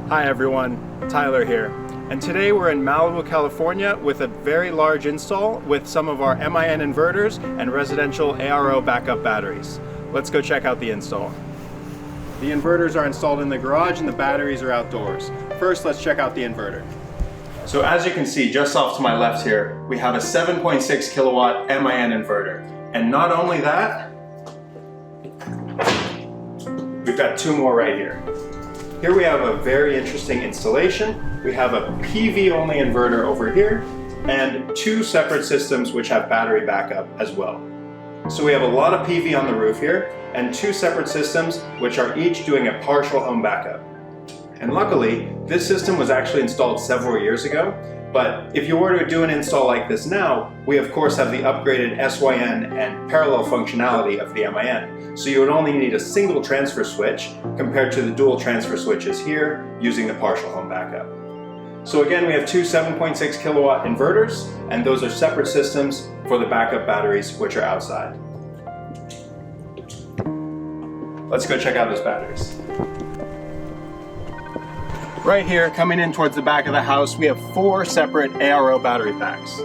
Hi everyone, Tyler here. And today we're in Malibu, California with a very large install with some of our MIN inverters and residential ARO backup batteries. Let's go check out the install. The inverters are installed in the garage and the batteries are outdoors. First, let's check out the inverter. So as you can see just off to my left here, we have a 7.6 kilowatt MIN inverter. And not only that, we've got two more right here. Here we have a very interesting installation. We have a PV only inverter over here and two separate systems which have battery backup as well. So we have a lot of PV on the roof here and two separate systems which are each doing a partial home backup. And luckily, this system was actually installed several years ago, but if you were to do an install like this now, we of course have the upgraded SYN and parallel functionality of the MIN. So you would only need a single transfer switch compared to the dual transfer switches here using the partial home backup. So again, we have two 7.6 kilowatt inverters, and those are separate systems for the backup batteries which are outside. Let's go check out those batteries. Right here, coming in towards the back of the house, we have four separate ARO battery packs.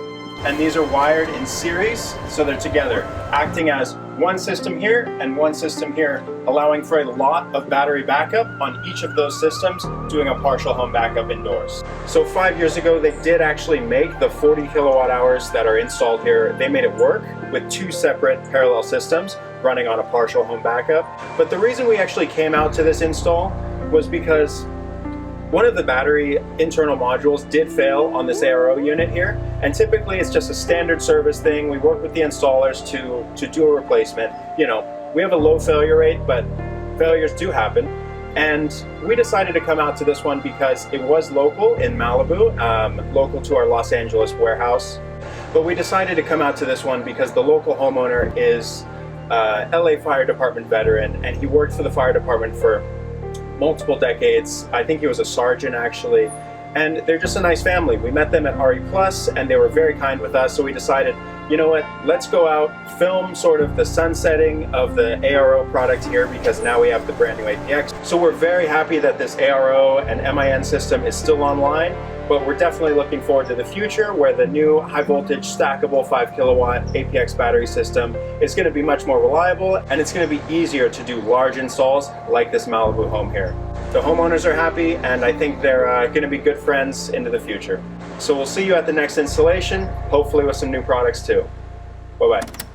And these are wired in series, so they're together, acting as one system here and one system here, allowing for a lot of battery backup on each of those systems, doing a partial home backup indoors. So 5 years ago, they did actually make the 40 kilowatt hours that are installed here. They made it work with two separate parallel systems running on a partial home backup. But the reason we actually came out to this install was because one of the battery internal modules did fail on this ARO unit here, and typically it's just a standard service thing. We work with the installers to do a replacement. You know, we have a low failure rate, but failures do happen. And we decided to come out to this one because it was local in Malibu, local to our Los Angeles warehouse. But we decided to come out to this one because the local homeowner is LA Fire Department veteran, and he worked for the fire department for multiple decades. I think he was a sergeant actually, and they're just a nice family. We met them at RE Plus and they were very kind with us, so we decided, you know what, let's go out, film sort of the sunsetting of the ARO product here, because now we have the brand new ATX. So we're very happy that this ARO and MIN system is still online, but we're definitely looking forward to the future where the new high voltage stackable 5 kilowatt APX battery system is going to be much more reliable, and it's going to be easier to do large installs like this Malibu home here. The homeowners are happy, and I think they're going to be good friends into the future. So we'll see you at the next installation, hopefully with some new products too. Bye-bye.